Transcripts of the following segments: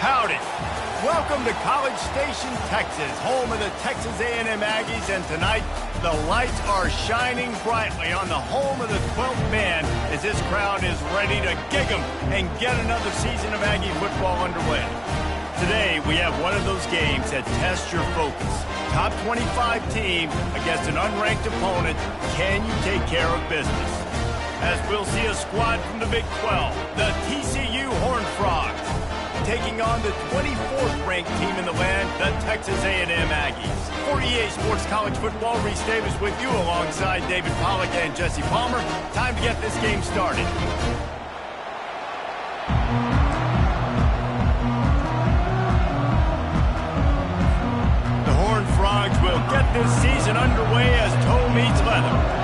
Howdy. Welcome to College Station, Texas, home of the Texas A&M Aggies, and tonight the lights are shining brightly on the home of the 12th man as this crowd is ready to gig 'em and get another season of Aggie football underway. Today we have one of those games that tests your focus. Top 25 team against an unranked opponent. Can you take care of business? As we'll see a squad from the Big 12, the TCU Horned Frogs, taking on the 24th ranked team in the land, the Texas A&M Aggies. For EA Sports College Football, Reese Davis with you alongside David Pollack and Jesse Palmer. Time to get this game started. The Horned Frogs will get this season underway as toe meets leather.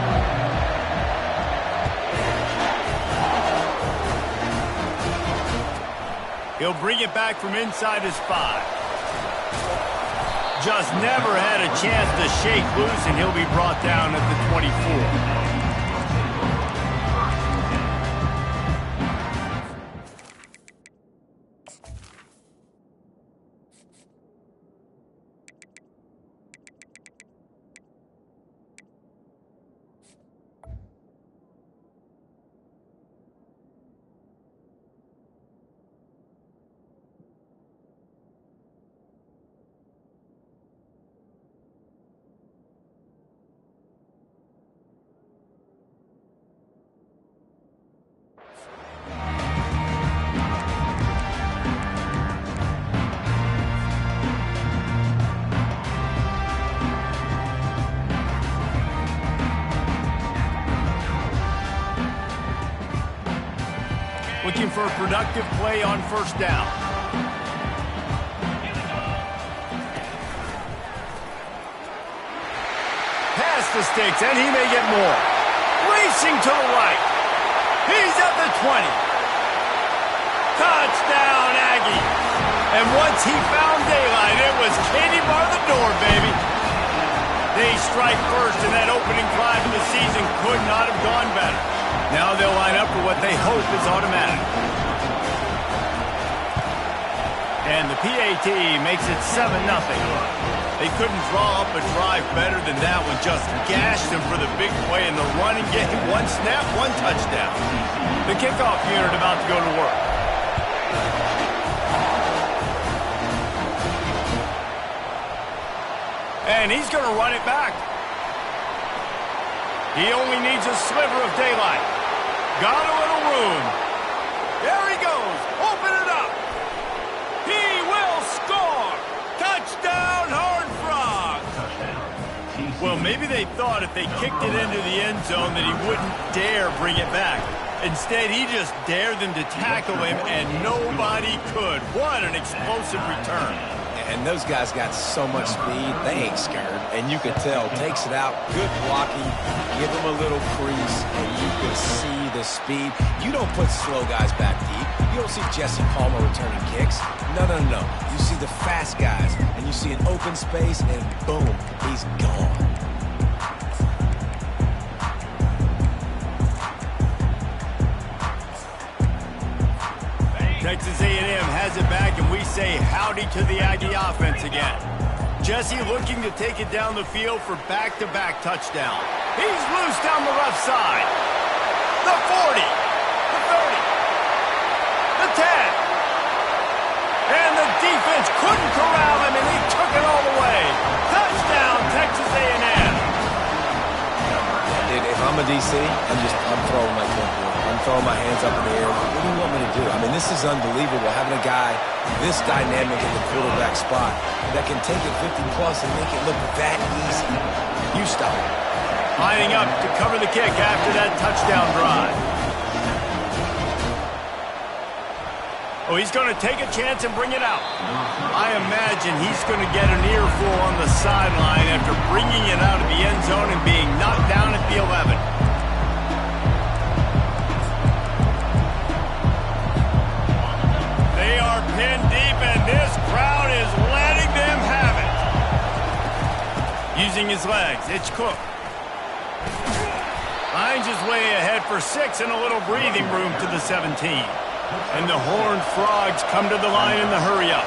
He'll bring it back from inside his 5. Just never had a chance to shake loose, and he'll be brought down at the 24. Looking for a productive play on first down. Pass the sticks, and he may get more. Racing to the right. He's at the 20. Touchdown, Aggie. And once he found daylight, it was Katie bar the door, baby. They strike first, and that opening drive of the season could not have gone better. Now they'll line up for what they hope is automatic. And the PAT makes it 7-0. They couldn't draw up a drive better than that one. Just gashed them for the big play in the running game. One snap, one touchdown. The kickoff unit about to go to work. And he's going to run it back. He only needs a sliver of daylight. Got a little room. There he goes. Open it up. He will score. Touchdown, Horned Frogs. Well, maybe they thought if they kicked it into the end zone that he wouldn't dare bring it back. Instead, he just dared them to tackle him, and nobody could. What an explosive return. And those guys got so much speed, they ain't scared. And you could tell, takes it out, good blocking, give them a little crease, and you could see the speed. You don't put slow guys back deep. You don't see Jesse Palmer returning kicks. No. You see the fast guys, and you see an open space, and boom, he's gone. Texas A&M has it back, and we say howdy to the Aggie offense again. Jesse looking to take it down the field for back-to-back touchdown. He's loose down the left side. The 40, the 30, the 10. And the defense couldn't corral him, and he took it all the way. Touchdown, Texas A&M. Dude, if I'm a DC, I'm throwing my temper. I'm throwing my hands up in the air. What do you want me to do? I mean, this is unbelievable, having a guy this dynamic in the quarterback spot that can take it 50-plus and make it look that easy. You stop it. Lining up to cover the kick after that touchdown drive. Oh, he's going to take a chance and bring it out. I imagine he's going to get an earful on the sideline after bringing it out of the end zone and being knocked down at the 11. They are pinned deep, and this crowd is letting them have it. Using his legs, it's Cook. Finds his way ahead for 6 and a little breathing room to the 17. And the Horned Frogs come to the line in the hurry-up.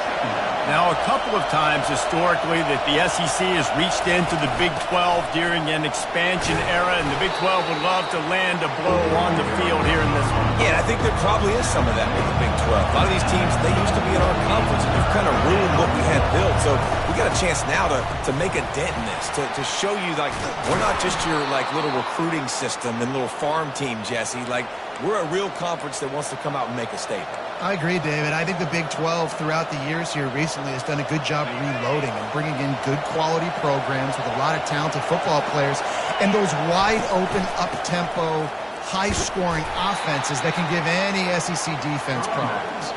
Now, a couple of times historically that the SEC has reached into the Big 12 during an expansion era, and the Big 12 would love to land a blow on the field here in this one. Yeah, I think there probably is some of that with the Big 12. A lot of these teams, they used to be in our conference, and they've kind of ruined what we had built. So we got a chance now to make a dent in this, to show you, like, we're not just your, like, little recruiting system and little farm team, Jesse. Like, we're a real conference that wants to come out and make a statement. I agree, David. I think the Big 12 throughout the years here recently has done a good job reloading and bringing in good quality programs with a lot of talented football players and those wide-open, up-tempo, high-scoring offenses that can give any SEC defense problems.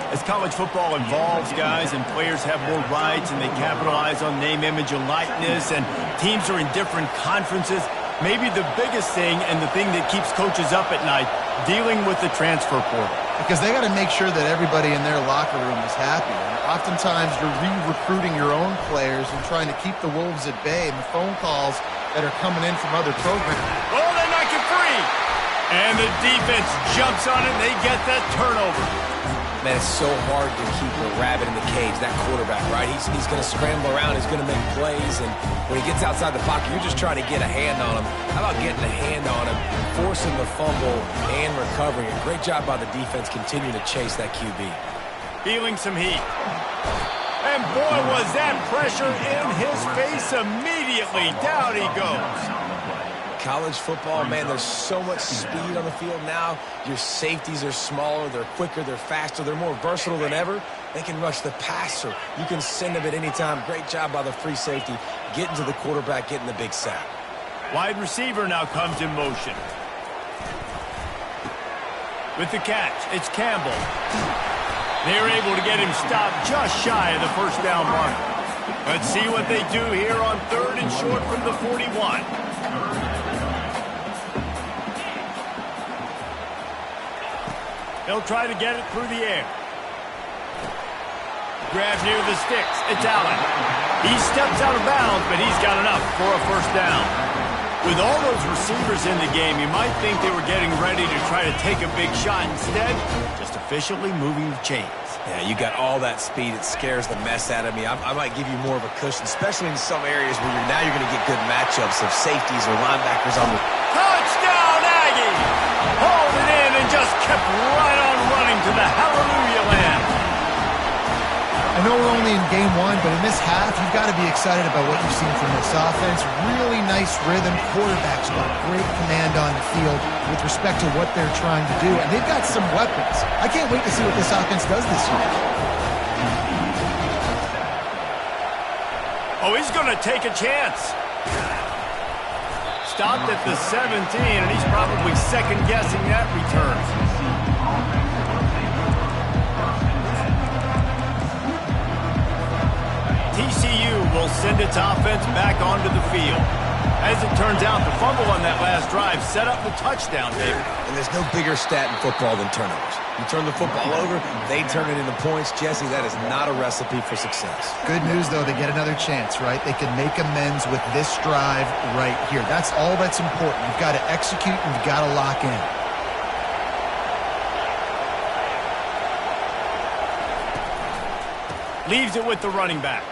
As college football evolves, guys, and players have more rights and they capitalize on name, image, and likeness, and teams are in different conferences, maybe the biggest thing and the thing that keeps coaches up at night, dealing with the transfer portal. Because they got to make sure that everybody in their locker room is happy. And oftentimes you're re-recruiting your own players and trying to keep the Wolves at bay, and the phone calls that are coming in from other programs. Oh, they knock it free! And the defense jumps on it, and they get that turnover. Man, it's so hard to keep a rabbit in the cage, that quarterback, right? He's going to scramble around, he's going to make plays, and when he gets outside the pocket, you're just trying to get a hand on him. How about getting a hand on him, forcing the fumble, and recovering? A great job by the defense continuing to chase that QB. Feeling some heat. And boy, was that pressure in his face immediately. Down he goes. College football, man, there's so much speed on the field now. Your safeties are smaller, they're quicker, they're faster, they're more versatile than ever. They can rush the passer. You can send them at any time. Great job by the free safety, getting to the quarterback, getting the big sack. Wide receiver now comes in motion. With the catch, it's Campbell. They're able to get him stopped just shy of the first down mark. Let's see what they do here on 3rd and short from the 41. He'll try to get it through the air. Grab near the sticks. It's Allen. He steps out of bounds, but he's got enough for a first down. With all those receivers in the game, you might think they were getting ready to try to take a big shot. Instead, just efficiently moving the chains. Yeah, you got all that speed. It scares the mess out of me. I might give you more of a cushion, especially in some areas where you're going to get good matchups of safeties or linebackers on the... Touchdown, Aggie! Hauled it in and just kept right on running to the hallelujah land. I know we're only in game one, but in this half, you've got to be excited about what you've seen from this offense. Really nice rhythm. Quarterback's got great command on the field with respect to what they're trying to do. And they've got some weapons. I can't wait to see what this offense does this year. Oh, he's going to take a chance. Stopped at the 17, and he's probably second-guessing that return. TCU will send its offense back onto the field. As it turns out, the fumble on that last drive set up the touchdown, David. And there's no bigger stat in football than turnovers. You turn the football over, they turn it into points. Jesse, that is not a recipe for success. Good news, though, they get another chance, right? They can make amends with this drive right here. That's all that's important. You've got to execute and you've got to lock in. Leaves it with the running back.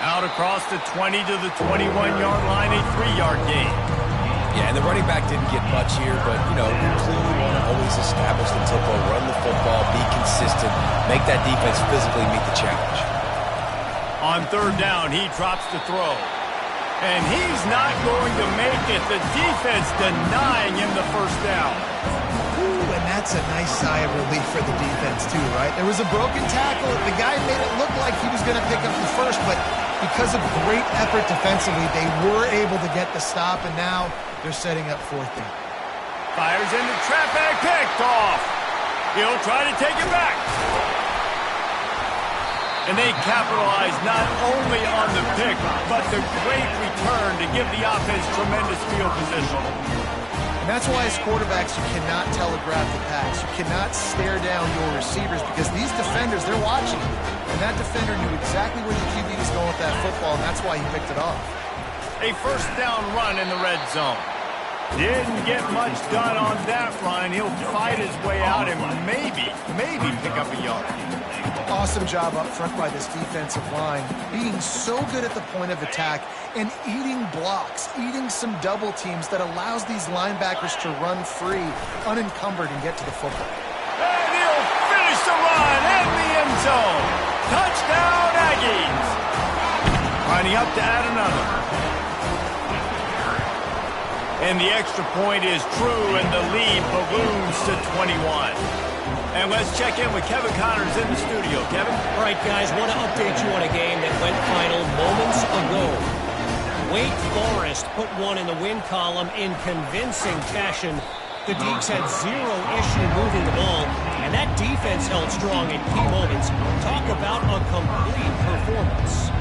Out across the 20 to the 21-yard line, a 3-yard gain. Yeah, and the running back didn't get much here, but, you know, you clearly want to always establish the tempo, run the football, be consistent, make that defense physically meet the challenge. On 3rd down, he drops the throw. And he's not going to make it. The defense denying him the first down. Ooh, and that's a nice sigh of relief for the defense, too, right? There was a broken tackle. The guy made it look like he was going to pick up the first, but because of great effort defensively, they were able to get the stop, and now they're setting up 4th down. Fires into traffic, picked off. He'll try to take it back. And they capitalize not only on the pick, but the great return to give the offense tremendous field position. And that's why as quarterbacks, you cannot telegraph the pass. You cannot stare down your receivers because these defenders, they're watching. And that defender knew exactly where the QB was going with that football, and that's why he picked it off. A first down run in the red zone. Didn't get much done on that run. He'll fight his way out and maybe pick up a yard. Awesome job up front by this defensive line, being so good at the point of attack and eating blocks, eating some double teams that allows these linebackers to run free, unencumbered, and get to the football. And he'll finish the run in the end zone. Touchdown, Aggies. Lining up to add another. And the extra point is true, and the lead balloons to 21. And let's check in with Kevin Connors in the studio. Kevin? All right, guys, want to update you on a game that went final moments ago. Wake Forest put one in the win column in convincing fashion. The Deacs had zero issue moving the ball, and that defense held strong in key moments. Talk about a complete performance.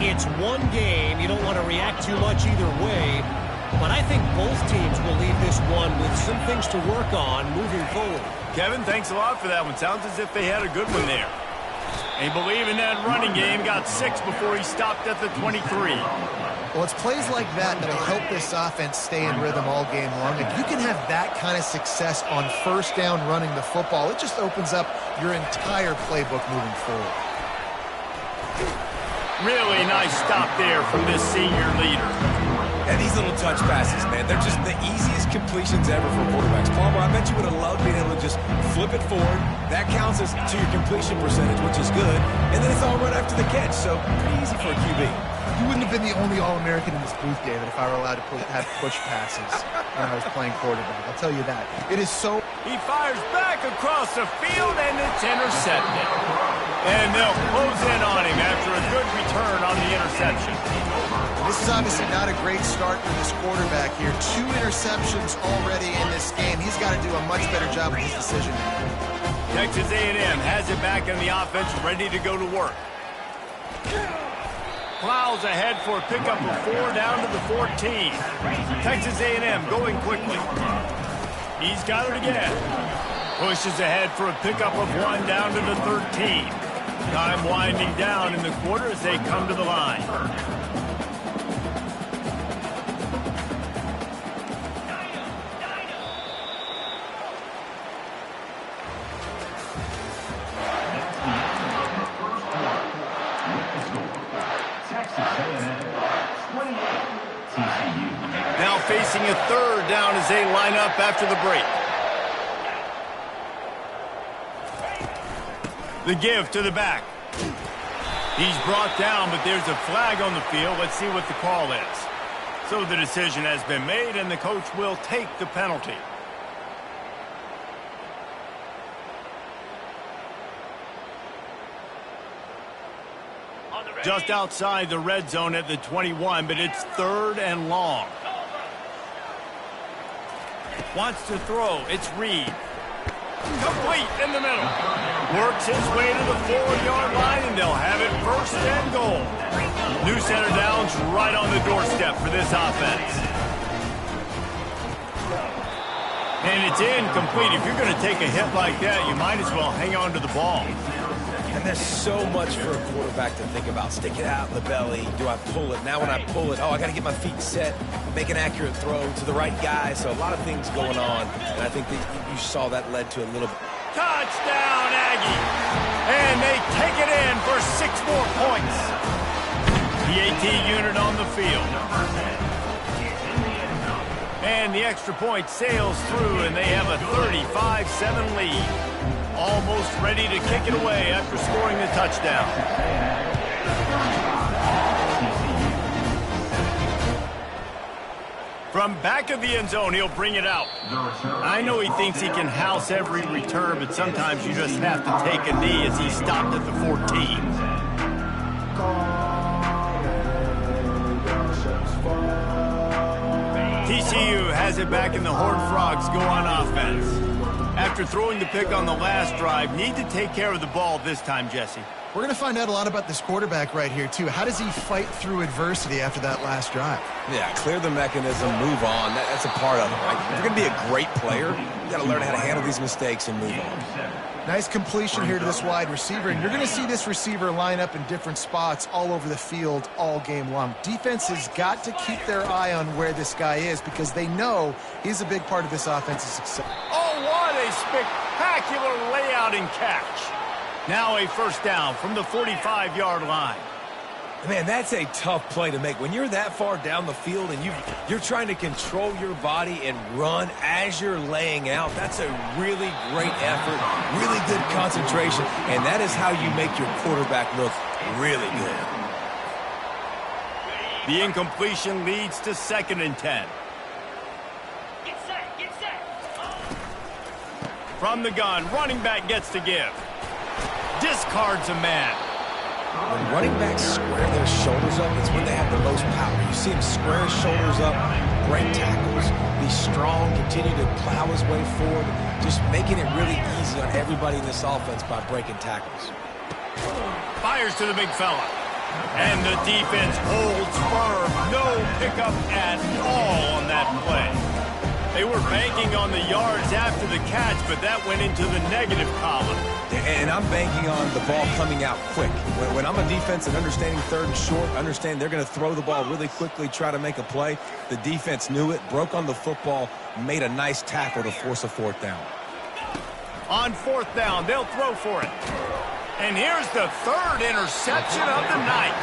It's one game. You don't want to react too much either way, but I think both teams will leave this one with some things to work on moving forward. Kevin, thanks a lot for that one. Sounds as if they had a good one there. They believe in that running game. Got 6 before he stopped at the 23. Well, it's plays like that that'll help this offense stay in rhythm all game long. If you can have that kind of success on first down running the football, it just opens up your entire playbook moving forward. Really nice stop there from this senior leader. And these little touch passes, man, they're just the easiest completions ever for quarterbacks. Palmer, I bet you would have loved being able to just flip it forward. That counts as to your completion percentage, which is good. And then it's all right after the catch, so pretty easy for a QB. You wouldn't have been the only All-American in this booth, David, if I were allowed to have push passes when I was playing quarterback. I'll tell you that. It is so... He fires back across the field, and it's intercepted. And they'll close in on him after a good return on the interception. This is obviously not a great start for this quarterback here. 2 interceptions already in this game. He's got to do a much better job with his decision. Texas A&M has it back in the offense, ready to go to work. Plows ahead for a pickup of 4 down to the 14. Texas A&M going quickly. He's got it again. Pushes ahead for a pickup of 1 down to the 13. Time winding down in the quarter as they come to the line. Now facing a 3rd down as they line up after the break. The give to the back. He's brought down, but there's a flag on the field. Let's see what the call is. So the decision has been made, and the coach will take the penalty. Just outside the red zone at the 21, but it's 3rd and long. Wants to throw. It's Reed. Complete in the middle. Works his way to the 4-yard line, and they'll have it 1st and goal. New center downs right on the doorstep for this offense. And it's incomplete. If you're going to take a hit like that, you might as well hang on to the ball. And there's so much for a quarterback to think about. Stick it out in the belly. Do I pull it? Now when I pull it, I got to get my feet set, make an accurate throw to the right guy. So a lot of things going on. And I think that you saw that led to a little... Touchdown, Aggie! And they take it in for 6 more points. The AT unit on the field. And the extra point sails through, and they have a 35-7 lead. Almost ready to kick it away after scoring the touchdown. From back of the end zone, he'll bring it out. I know he thinks he can house every return, but sometimes you just have to take a knee as he stopped at the 14. TCU has it back, and the Horned Frogs go on offense. After throwing the pick on the last drive, need to take care of the ball this time, Jesse. We're going to find out a lot about this quarterback right here, too. How does he fight through adversity after that last drive? Yeah, clear the mechanism, move on. That's a part of it, right? If you're going to be a great player, you got to learn how to handle these mistakes and move on. Nice completion here to this wide receiver, and you're going to see this receiver line up in different spots all over the field all game long. Defense has got to keep their eye on where this guy is because they know he's a big part of this offense's success. Oh, what a spectacular layout and catch. Now a first down from the 45-yard line. Man, that's a tough play to make. When you're that far down the field and you're trying to control your body and run as you're laying out, that's a really great effort, really good concentration, and that is how you make your quarterback look really good. The incompletion leads to 2nd and 10. Get set. From the gun, running back gets to give. Discards a man. When running backs square their shoulders up, it's when they have the most power. You see him square his shoulders up, break tackles, be strong, continue to plow his way forward, just making it really easy on everybody in this offense by breaking tackles. Fires to the big fella. And the defense holds firm. No pickup at all on that play. They were banking on the yards after the catch, but that went into the negative column. And I'm banking on the ball coming out quick. When I'm a defense and understanding 3rd and short, understand they're going to throw the ball really quickly, try to make a play. The defense knew it, broke on the football, made a nice tackle to force a 4th down. On 4th down, they'll throw for it. And here's the 3rd interception of the night.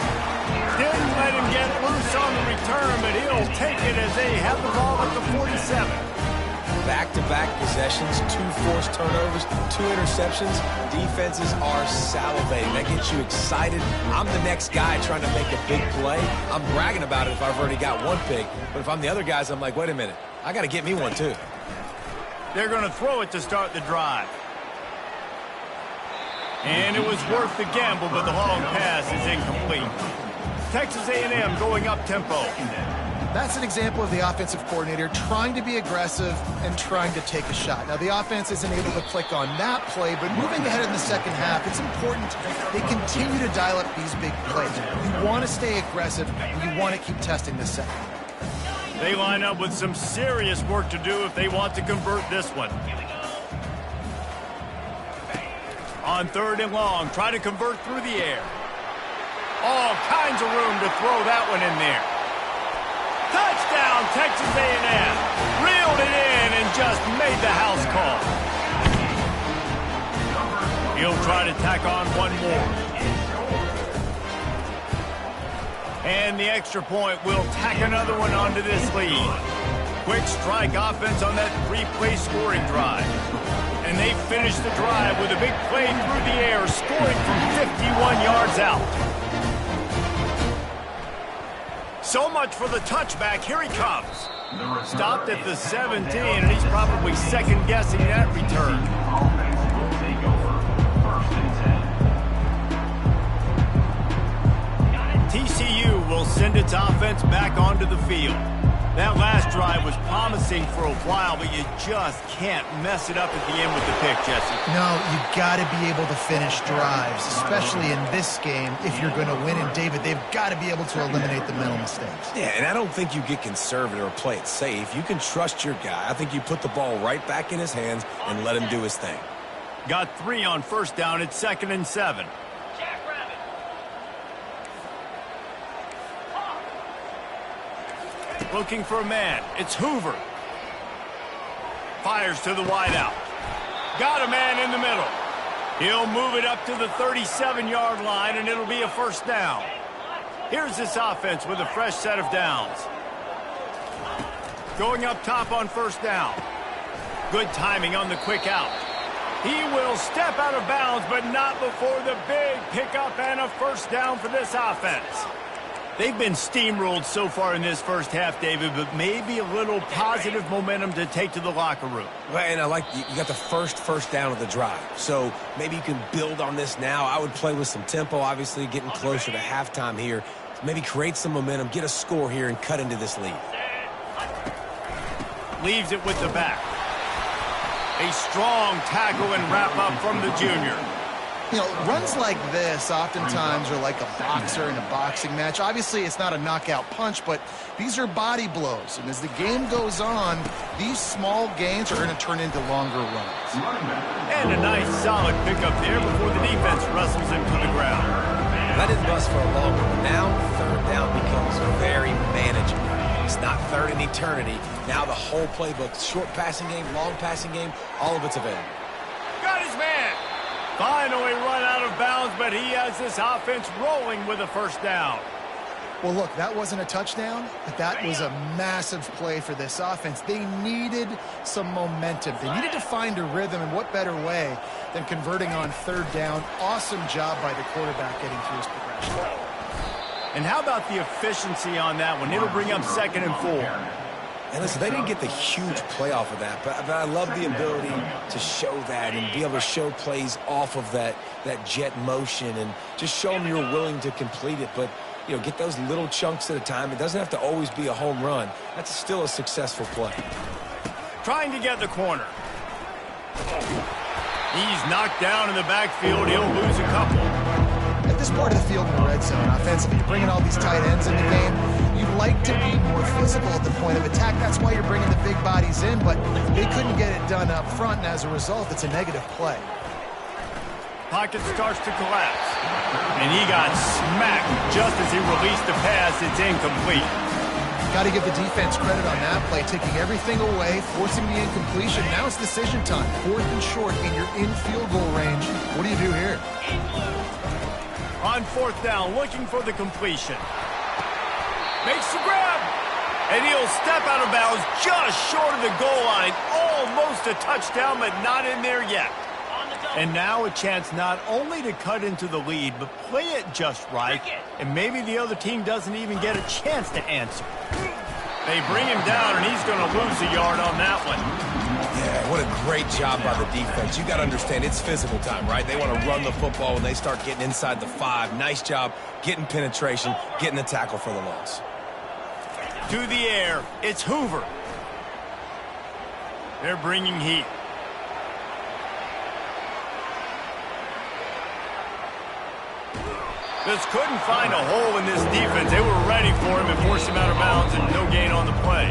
Didn't let him get loose on the return, but he'll take it as they have the ball at the 47. Back-to-back possessions, 2 forced turnovers, 2 interceptions. Defenses are salivating. That gets you excited. I'm the next guy trying to make a big play. I'm bragging about it if I've already got one pick. But if I'm the other guys, I'm like, wait a minute. I got to get me one, too. They're going to throw it to start the drive. And it was worth the gamble, but the long pass is incomplete. Texas A&M going up-tempo. That's an example of the offensive coordinator trying to be aggressive and trying to take a shot. Now, the offense isn't able to click on that play, but moving ahead in the second half, it's important they continue to dial up these big plays. You want to stay aggressive, and you want to keep testing the second. They line up with some serious work to do if they want to convert this one. On 3rd and long, try to convert through the air. All kinds of room to throw that one in there. Touchdown, Texas A&M. Reeled it in and just made the house call. He'll try to tack on one more. And the extra point will tack another one onto this lead. Quick strike offense on that 3-play scoring drive. And they finish the drive with a big play through the air, scoring from 51 yards out. So much for the touchback. Here he comes. Stopped at the 17, and he's probably second-guessing that return. TCU will send its offense back onto the field. That last drive was promising for a while, but you just can't mess it up at the end with the pick, Jesse. No, you got to be able to finish drives, especially in this game if you're going to win. And, David, they've got to be able to eliminate the mental mistakes. Yeah, and I don't think you get conservative or play it safe. You can trust your guy. I think you put the ball right back in his hands and let him do his thing. Got 3 on 1st down. It's 2nd and 7. Looking for a man. It's Hoover. Fires to the wideout. Got a man in the middle. He'll move it up to the 37-yard line, and it'll be a 1st down. Here's this offense with a fresh set of downs. Going up top on 1st down. Good timing on the quick out. He will step out of bounds, but not before the big pickup and a 1st down for this offense. They've been steamrolled so far in this first half, David, but maybe a little positive momentum to take to the locker room. Well, and I like you got the first down of the drive, so maybe you can build on this now. I would play with some tempo, obviously getting closer to halftime here. Maybe create some momentum, get a score here, and cut into this lead. Leaves it with the back. A strong tackle and wrap up from the junior. You know, runs like this oftentimes are like a boxer in a boxing match. Obviously, it's not a knockout punch, but these are body blows. And as the game goes on, these small gains are going to turn into longer runs. And a nice solid pickup there before the defense wrestles him to the ground. That didn't bust for a long one. Now, third down becomes very manageable. It's not third in eternity. Now the whole playbook, short passing game, long passing game, all of it's available. Got his man. Finally run out of bounds, but he has this offense rolling with a first down. Well, look, that wasn't a touchdown, but that was a massive play for this offense. They needed some momentum. They needed to find a rhythm, and what better way than converting on third down. Awesome job by the quarterback getting through his progression. And how about the efficiency on that one? It'll bring up 2nd and 4. And listen, they didn't get the huge play off of that, but I love the ability to show that and be able to show plays off of that jet motion and just show them you're willing to complete it. But, you know, get those little chunks at a time. It doesn't have to always be a home run. That's still a successful play. Trying to get the corner. He's knocked down in the backfield. He'll lose a couple. At this part of the field in the red zone, offensively, you're bringing all these tight ends in the game. You'd like to be more physical at the point of attack. That's why you're bringing the big bodies in, but they couldn't get it done up front, and as a result, it's a negative play. Pocket starts to collapse. And he got smacked just as he released the pass. It's incomplete. Got to give the defense credit on that play, taking everything away, forcing the incompletion. Now it's decision time. 4th and short, and you're in field goal range. What do you do here? On 4th down, looking for the completion. Makes the grab. And he'll step out of bounds just short of the goal line. Almost a touchdown, but not in there yet. And now a chance not only to cut into the lead, but play it just right. And maybe the other team doesn't even get a chance to answer. They bring him down, and he's going to lose a yard on that one. Yeah, what a great job by the defense. You got to understand, it's physical time, right? They want to run the football when they start getting inside the 5. Nice job getting penetration, getting the tackle for the loss. To the air, it's Hoover. They're bringing heat. Just couldn't find a hole in this defense. They were ready for him and forced him out of bounds, and no gain on the play.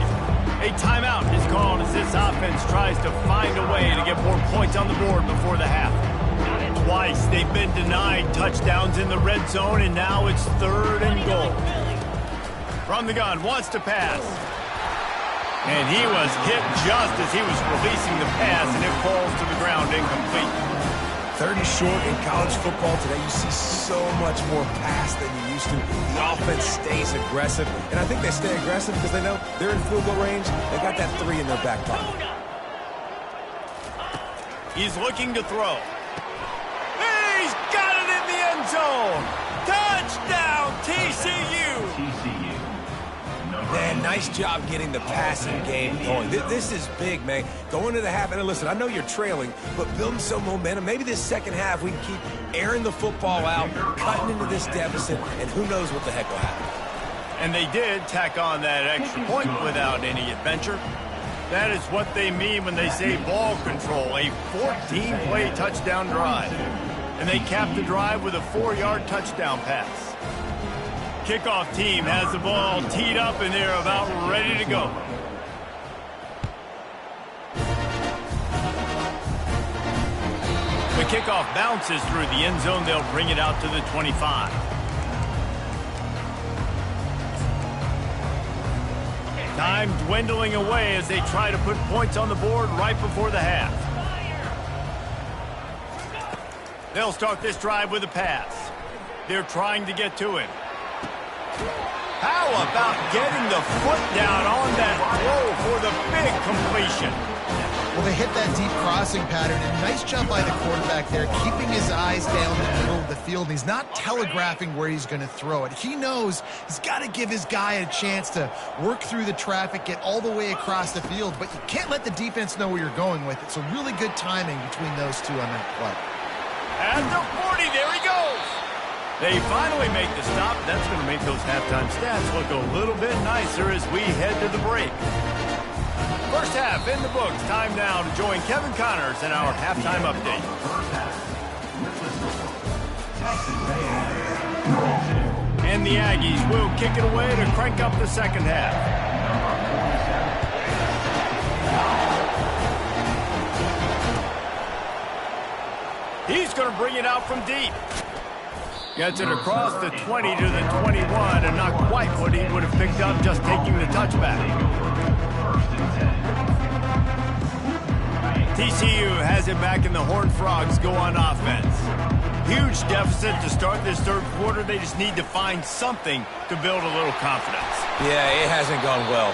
A timeout is called as this offense tries to find a way to get more points on the board before the half. Twice they've been denied touchdowns in the red zone, and now it's 3rd and goal. From the gun, wants to pass. And he was hit just as he was releasing the pass, and it falls to the ground incomplete. 3rd and short in college football today, you see so much more pass than you used to. The offense stays aggressive, and I think they stay aggressive because they know they're in field goal range. They got that 3 in their back pocket. He's looking to throw. He's got it in the end zone. Touchdown, TCU. Man, nice job getting the passing game going. This is big, man. Going to the half, and listen, I know you're trailing, but building some momentum. Maybe this second half we can keep airing the football out, cutting into this deficit, and who knows what the heck will happen. And they did tack on that extra point without any adventure. That is what they mean when they say ball control, a 14-play touchdown drive. And they capped the drive with a 4-yard touchdown pass. Kickoff team has the ball teed up, and they're about ready to go. The kickoff bounces through the end zone. They'll bring it out to the 25. Time dwindling away as they try to put points on the board right before the half. They'll start this drive with a pass. They're trying to get to him. How about getting the foot down on that throw for the big completion? Well, they hit that deep crossing pattern, and nice job by the quarterback there, keeping his eyes down the middle of the field. And he's not telegraphing where he's going to throw it. He knows he's got to give his guy a chance to work through the traffic, get all the way across the field, but you can't let the defense know where you're going with it. So really good timing between those two on that play. At the 40, there he goes. They finally make the stop. That's going to make those halftime stats look a little bit nicer as we head to the break. First half in the books. Time now to join Kevin Connors in our halftime update. And the Aggies will kick it away to crank up the second half. He's going to bring it out from deep. Gets it across the 20 to the 21, and not quite what he would have picked up just taking the touchback. TCU has it back, and the Horned Frogs go on offense. Huge deficit to start this third quarter. They just need to find something to build a little confidence. Yeah, it hasn't gone well.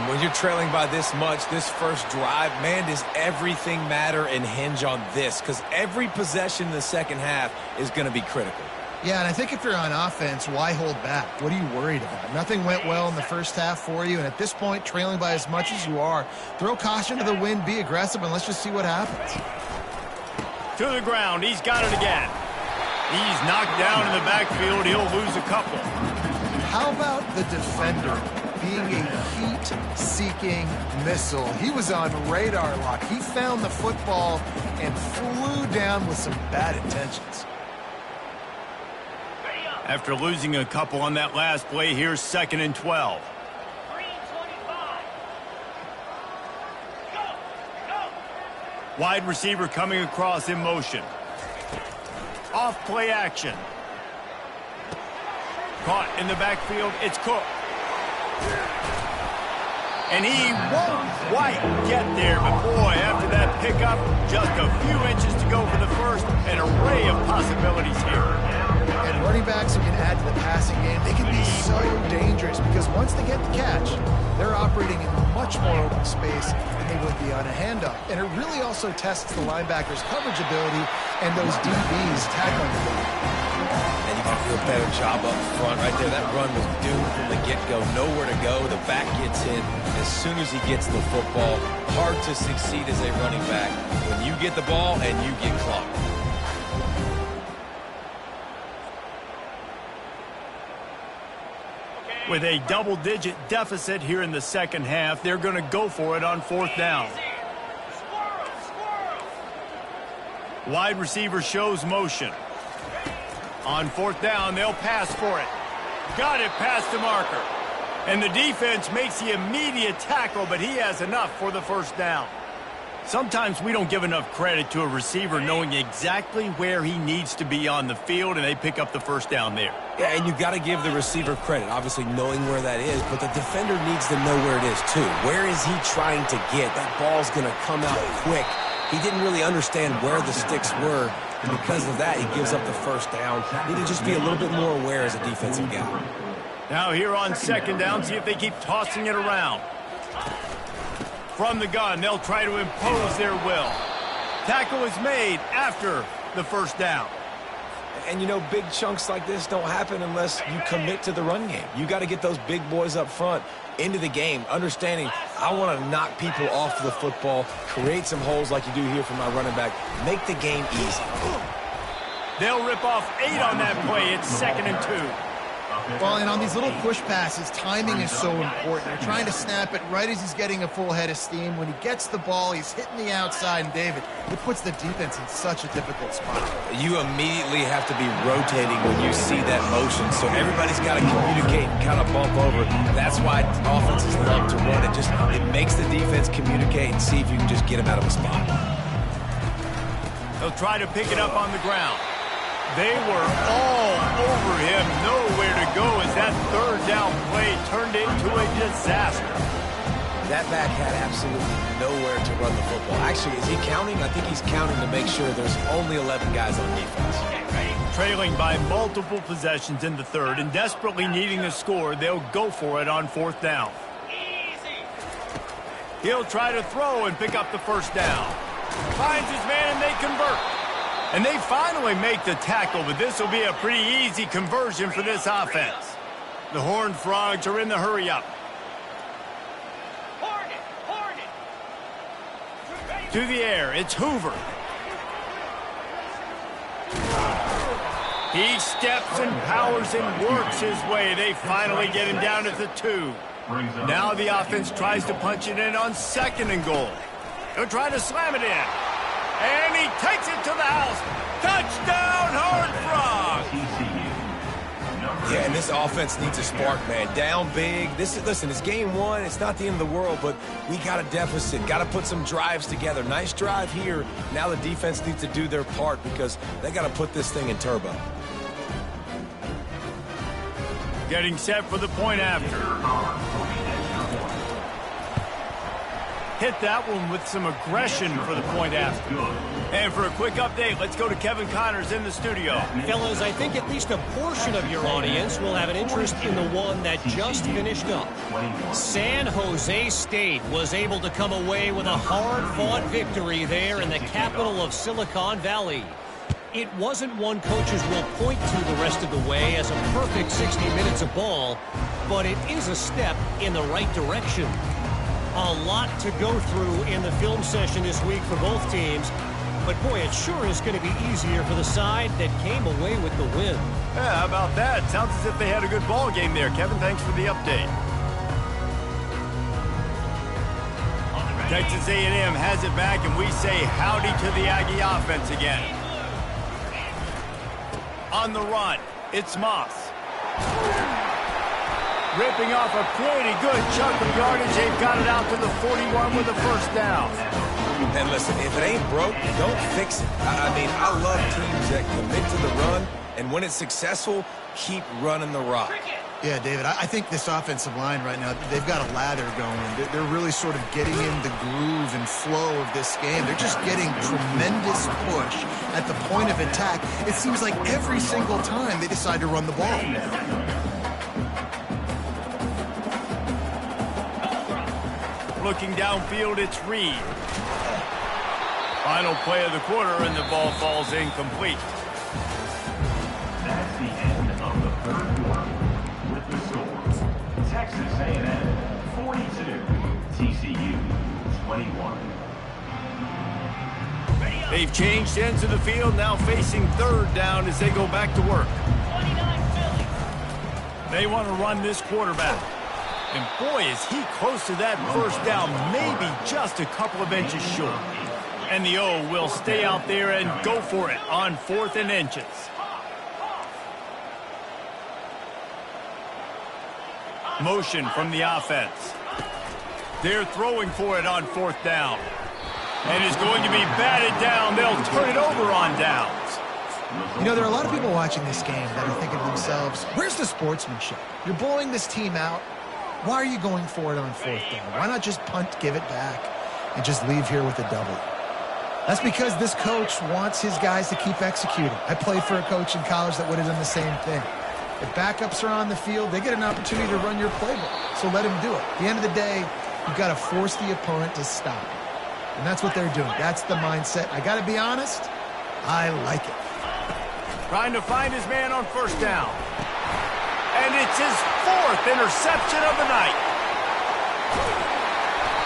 When you're trailing by this much, this first drive, man, does everything matter and hinge on this? Because every possession in the second half is going to be critical. Yeah, and I think if you're on offense, why hold back? What are you worried about? Nothing went well in the first half for you, and at this point, trailing by as much as you are, throw caution to the wind, be aggressive, and let's just see what happens. To the ground, he's got it again. He's knocked down in the backfield. He'll lose a couple. How about the defender being a heat-seeking missile? He was on radar lock. He found the football and flew down with some bad intentions. After losing a couple on that last play, here's 2nd and 12. Wide receiver coming across in motion. Off play action. Caught in the backfield, it's Cook. And he won't quite get there, but boy, after that pickup, just a few inches to go for the first. An array of possibilities here. And running backs who can add to the passing game, they can be so dangerous because once they get the catch, they're operating in much more open space than they would be on a handoff. And it really also tests the linebackers' coverage ability and those DBs' tackling ability. And you can do a better job up front right there. That run was doomed from the get-go. Nowhere to go. The back gets hit as soon as he gets the football. Hard to succeed as a running back when you get the ball and you get clocked. With a double-digit deficit here in the second half, they're going to go for it on 4th down. Wide receiver shows motion. On 4th down, they'll pass for it. Got it past the marker. And the defense makes the immediate tackle, but he has enough for the first down. Sometimes we don't give enough credit to a receiver knowing exactly where he needs to be on the field, and they pick up the first down there. Yeah, and you got to give the receiver credit, obviously knowing where that is, but the defender needs to know where it is too. Where is he trying to get? That ball's going to come out quick. He didn't really understand where the sticks were, and because of that, he gives up the first down. Need to just be a little bit more aware as a defensive guy. Now here on 2nd down, see if they keep tossing it around. From the gun, they'll try to impose their will. Tackle is made after the first down. And, you know, big chunks like this don't happen unless you commit to the run game. You got to get those big boys up front into the game, understanding I want to knock people off the football, create some holes like you do here for my running back, make the game easy. They'll rip off 8 on that play. It's 2nd and 2. Well, and on these little push passes, timing is so important. They're trying to snap it right as he's getting a full head of steam. When he gets the ball, he's hitting the outside, and David, it puts the defense in such a difficult spot. You immediately have to be rotating when you see that motion, so everybody's got to communicate and kind of bump over. That's why offenses love to run it. It makes the defense communicate and see if you can just get him out of a spot. They'll try to pick it up on the ground. They were all over him, nowhere to go as that 3rd down play turned into a disaster. That back had absolutely nowhere to run the football. Actually, is he counting? I think he's counting to make sure there's only 11 guys on defense. Trailing by multiple possessions in the 3rd and desperately needing a score, they'll go for it on 4th down. He'll try to throw and pick up the first down. Finds his man and they convert. And they finally make the tackle, but this will be a pretty easy conversion for this offense. The Horned Frogs are in the hurry-up. To the air, it's Hoover. He steps and powers and works his way. They finally get him down at the 2. Now the offense tries to punch it in on 2nd and goal. They'll try to slam it in. And he takes it to the house. Touchdown, Horned Frogs! Yeah, and this offense needs a spark, man. Down big. Listen, it's game one. It's not the end of the world, but we got a deficit. Got to put some drives together. Nice drive here. Now the defense needs to do their part because they got to put this thing in turbo. Getting set for the point after. Hit that one with some aggression for the point after. And for a quick update, let's go to Kevin Connors in the studio. Fellas, I think at least a portion of your audience will have an interest in the one that just finished up. San Jose State was able to come away with a hard-fought victory there in the capital of Silicon Valley. It wasn't one coaches will point to the rest of the way as a perfect 60 minutes of ball, but it is a step in the right direction. A lot to go through in the film session this week for both teams, but boy, it sure is going to be easier for the side that came away with the win. Yeah, how about that? Sounds as if they had a good ball game there. Kevin, thanks for the update. Texas A&M has it back, and we say howdy to the Aggie offense again. On the run, it's Moss. Ripping off a pretty good chunk of yardage. They've got it out to the 41 with a first down. And listen, if it ain't broke, don't fix it. I mean, I love teams that commit to the run, and when it's successful, keep running the rock. Yeah, David, I think this offensive line right now, they've got a lather going. They're really sort of getting in the groove and flow of this game. They're just getting tremendous push at the point of attack. It seems like every single time they decide to run the ball. Looking downfield, it's Reed. Final play of the quarter, and the ball falls incomplete. That's the end of the third quarter. With the scores, Texas A&M 42, TCU 21. They've changed ends of the field, now facing third down as they go back to work. 29 Philly. They want to run this quarterback. And boy, is he close to that first down, maybe just a couple of inches short. And the O will stay out there and go for it on 4th and inches. Motion from the offense. They're throwing for it on 4th down. And it's going to be batted down. They'll turn it over on downs. You know, there are a lot of people watching this game that are thinking to themselves, where's the sportsmanship? You're blowing this team out. Why are you going for it on 4th down? Why not just punt, give it back, and just leave here with a W? That's because this coach wants his guys to keep executing. I played for a coach in college that would have done the same thing. If backups are on the field, they get an opportunity to run your playbook, so let him do it. At the end of the day, you've got to force the opponent to stop. And that's what they're doing. That's the mindset. I got to be honest, I like it. Trying to find his man on 1st down. And it's his 4th interception of the night.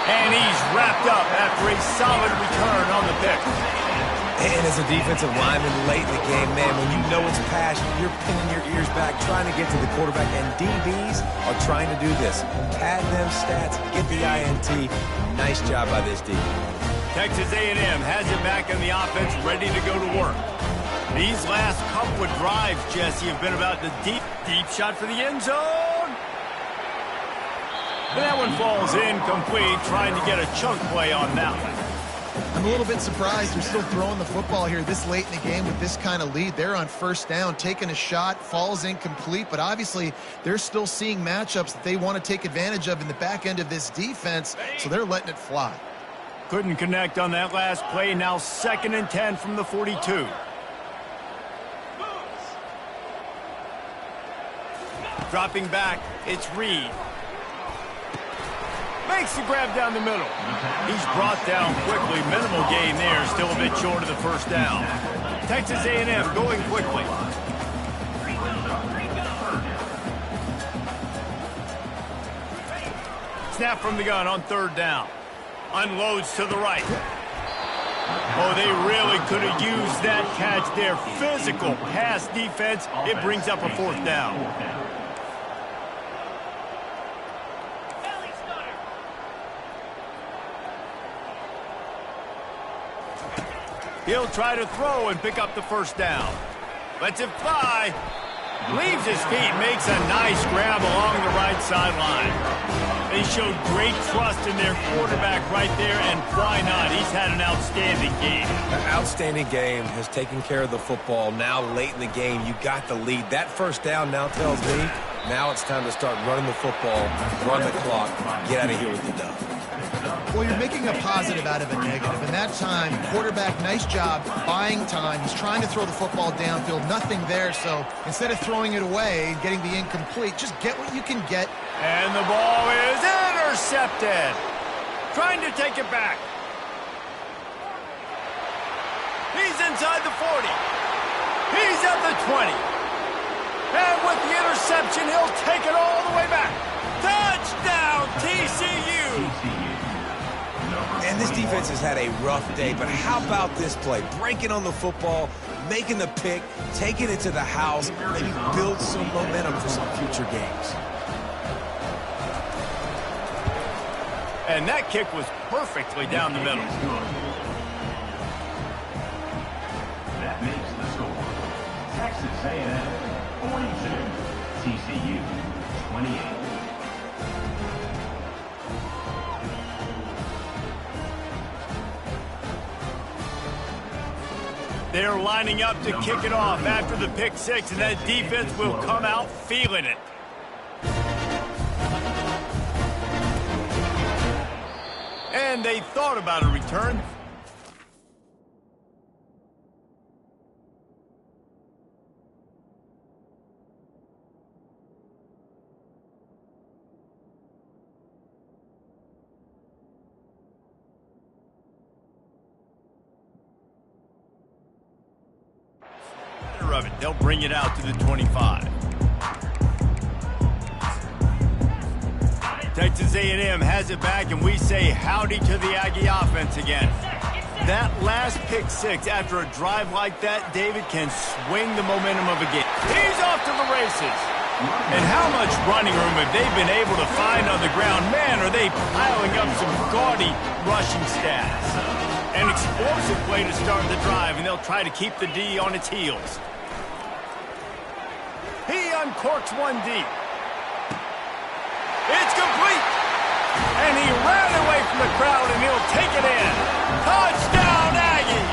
And he's wrapped up after a solid return on the pick. And as a defensive lineman late in the game, man, when you know it's passed, you're pinning your ears back, trying to get to the quarterback. And DBs are trying to do this. Pad them stats, get the INT. Nice job by this D. Texas A&M has it back in the offense, ready to go to work. These last couple of drives, Jesse, have been about the deep shot for the end zone. And that one falls incomplete, trying to get a chunk play on that one. I'm a little bit surprised they're still throwing the football here this late in the game with this kind of lead. They're on 1st down, taking a shot, falls incomplete, but obviously they're still seeing matchups that they want to take advantage of in the back end of this defense, so they're letting it fly. Couldn't connect on that last play. Now 2nd and 10 from the 42. Dropping back, it's Reed. Makes the grab down the middle. He's brought down quickly. Minimal gain there, still a bit short of the 1st down. Texas A&M going quickly. Snap from the gun on 3rd down. Unloads to the right. Oh, they really could have used that catch there. Physical pass defense. It brings up a 4th down. He'll try to throw and pick up the first down. Lets it fly. Leaves his feet, makes a nice grab along the right sideline. They showed great trust in their quarterback right there, and why not? He's had an outstanding game. An outstanding game, has taken care of the football. Now late in the game, you got the lead. That first down now tells me now it's time to start running the football, run the clock, get out of here with the dub. Well, you're making a positive out of a negative. And that time, quarterback, nice job buying time. He's trying to throw the football downfield. Nothing there, so instead of throwing it away and getting the incomplete, just get what you can get. And the ball is intercepted. Trying to take it back. He's inside the 40. He's at the 20. And with the interception, he'll take it all the way back. Touchdown, TCU! And this defense has had a rough day, but how about this play? Breaking on the football, making the pick, taking it to the house, maybe build some momentum for some future games. And that kick was perfectly down the middle. That makes the score. Texas A&M 42, TCU 28. They're lining up to kick it off after the pick six, and that defense will come out feeling it. And they thought about a return. Of it. They'll bring it out to the 25. Texas A&M has it back, and we say howdy to the Aggie offense again. That last pick six after a drive like that, David, can swing the momentum of a game. He's off to the races. And how much running room have they been able to find on the ground? Man, are they piling up some gaudy rushing stats. An explosive play to start the drive, and they'll try to keep the D on its heels. He uncorks one deep. It's complete. And he ran away from the crowd, and he'll take it in. Touchdown, Aggie!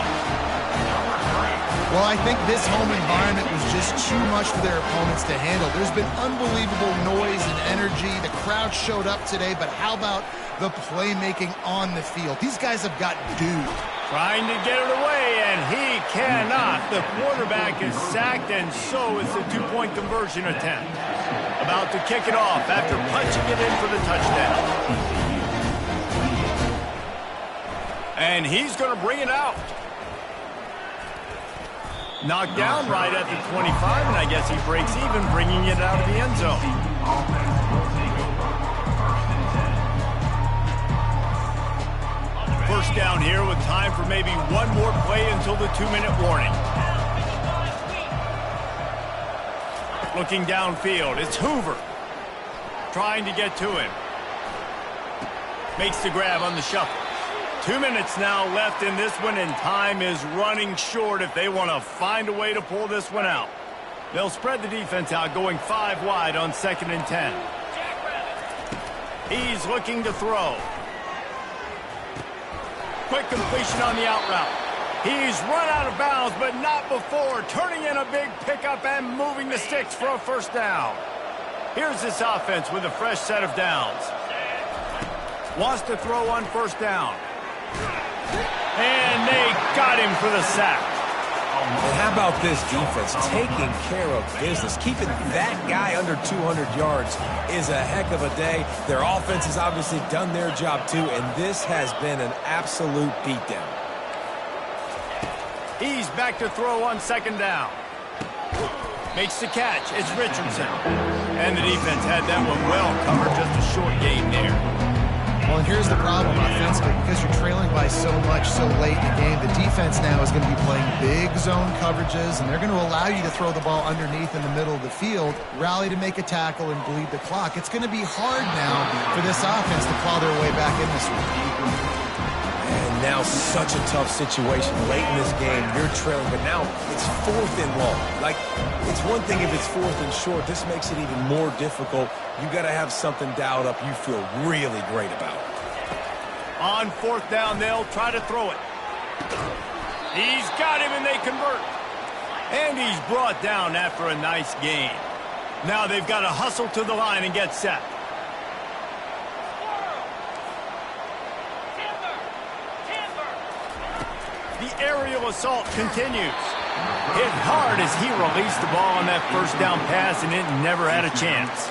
Well, I think this home environment was just too much for their opponents to handle. There's been unbelievable noise and energy. The crowd showed up today, but how about the playmaking on the field? These guys have got dude. Trying to get it away, and he cannot. The quarterback is sacked, and so is the two-point conversion attempt. About to kick it off after punching it in for the touchdown. And he's going to bring it out. Knocked down right at the 25, and I guess he breaks even, bringing it out of the end zone. First down here with time for maybe one more play until the 2-minute warning. Looking downfield, it's Hoover. Trying to get to him. Makes the grab on the shuffle. 2 minutes now left in this one, and time is running short if they want to find a way to pull this one out. They'll spread the defense out, going 5 wide on 2nd and 10. He's looking to throw. Quick completion on the out route. He's run out of bounds, but not before turning in a big pickup and moving the sticks for a first down. Here's this offense with a fresh set of downs. Wants to throw on first down. And they got him for the sack. And how about this defense taking care of business? Keeping that guy under 200 yards is a heck of a day. Their offense has obviously done their job too, and this has been an absolute beatdown. He's back to throw on 2nd down. Makes the catch. It's Richardson. And the defense had that one well covered. Just a short game there. Well, and here's the problem offensively. Because you're trailing by so much so late in the game, the defense now is going to be playing big zone coverages, and they're going to allow you to throw the ball underneath in the middle of the field, rally to make a tackle, and bleed the clock. It's going to be hard now for this offense to claw their way back in this one. And Now such a tough situation. Late in this game, you're trailing, but now it's 4th and long. Like, it's one thing if it's 4th and short. This makes it even more difficult. You got to have something dialed up you feel really great about. On 4th down, they'll try to throw it. He's got him, and they convert. And he's brought down after a nice gain. Now they've got to hustle to the line and get set. The aerial assault continues. Hit hard as he released the ball on that 1st down pass, and it never had a chance.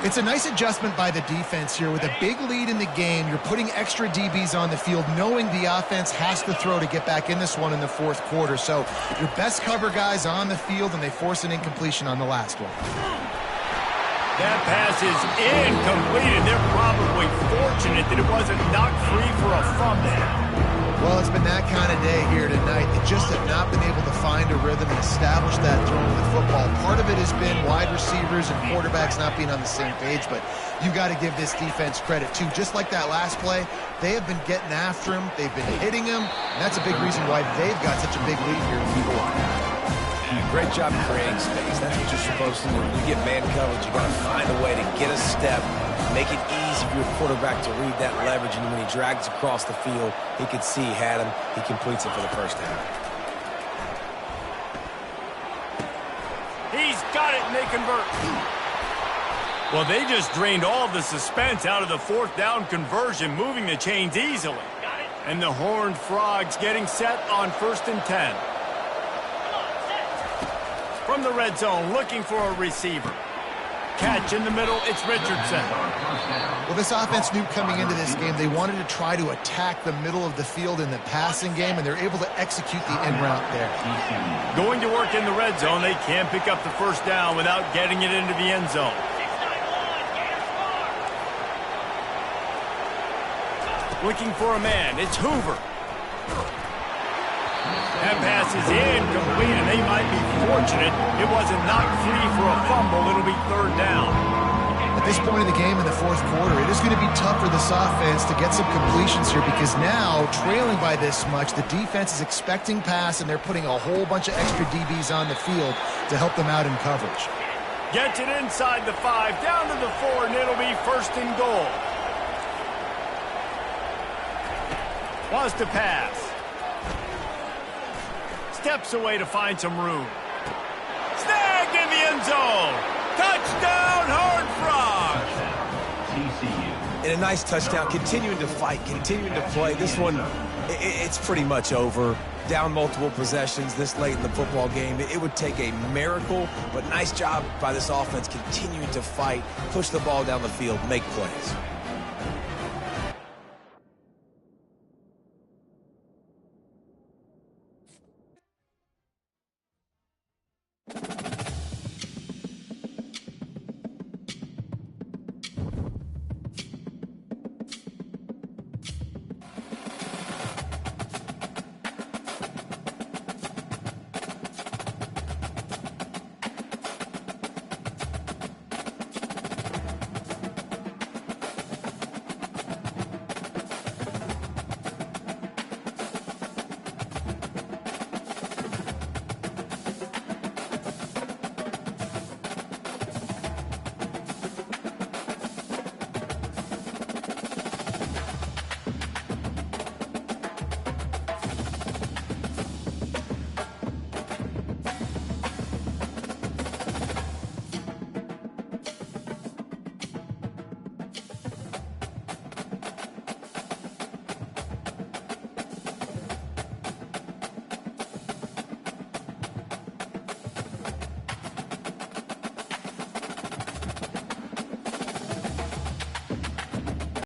It's a nice adjustment by the defense here. With a big lead in the game, you're putting extra DBs on the field, knowing the offense has to throw to get back in this one in the 4th quarter. So your best cover guys on the field, and they force an incompletion on the last one. That pass is incomplete, and they're probably fortunate that it wasn't knocked free for a fumble. Well, it's been that kind of day here tonight. They just have not been able to find a rhythm and establish that throwing the football. Part of it has been wide receivers and quarterbacks not being on the same page, but you've got to give this defense credit, too. Just like that last play, they have been getting after him. They've been hitting him, and that's a big reason why they've got such a big lead here in the fourth. Great job creating space. That's what you're supposed to do. When you get man coverage, you got to find a way to get a step, make it easy for your quarterback to read that leverage, and when he drags across the field, he could see he had him. He completes it for the 1st down. He's got it, and they convert. Well, they just drained all the suspense out of the 4th down conversion, moving the chains easily. And the Horned Frogs getting set on 1st and 10. From the red zone, looking for a receiver. Catch in the middle, it's Richardson. Well, this offense knew coming into this game they wanted to try to attack the middle of the field in the passing game, and they're able to execute the end route there. Going to work in the red zone, they can't pick up the 1st down without getting it into the end zone. Looking for a man, it's Hoover. That pass is incomplete, and they might be fortunate it wasn't knocked free for a fumble. It'll be 3rd down. At this point in the game in the 4th quarter, it is going to be tough for this offense to get some completions here, because now, trailing by this much, the defense is expecting pass, and they're putting a whole bunch of extra DBs on the field to help them out in coverage. Gets it inside the 5, down to the 4, and it'll be 1st and goal. Wants to pass. Steps away to find some room. Snagged in the end zone. Touchdown, Horned Frogs. And a nice touchdown, continuing to fight, continuing to play. This one, it's pretty much over. Down multiple possessions this late in the football game. It would take a miracle, but nice job by this offense continuing to fight, push the ball down the field, make plays.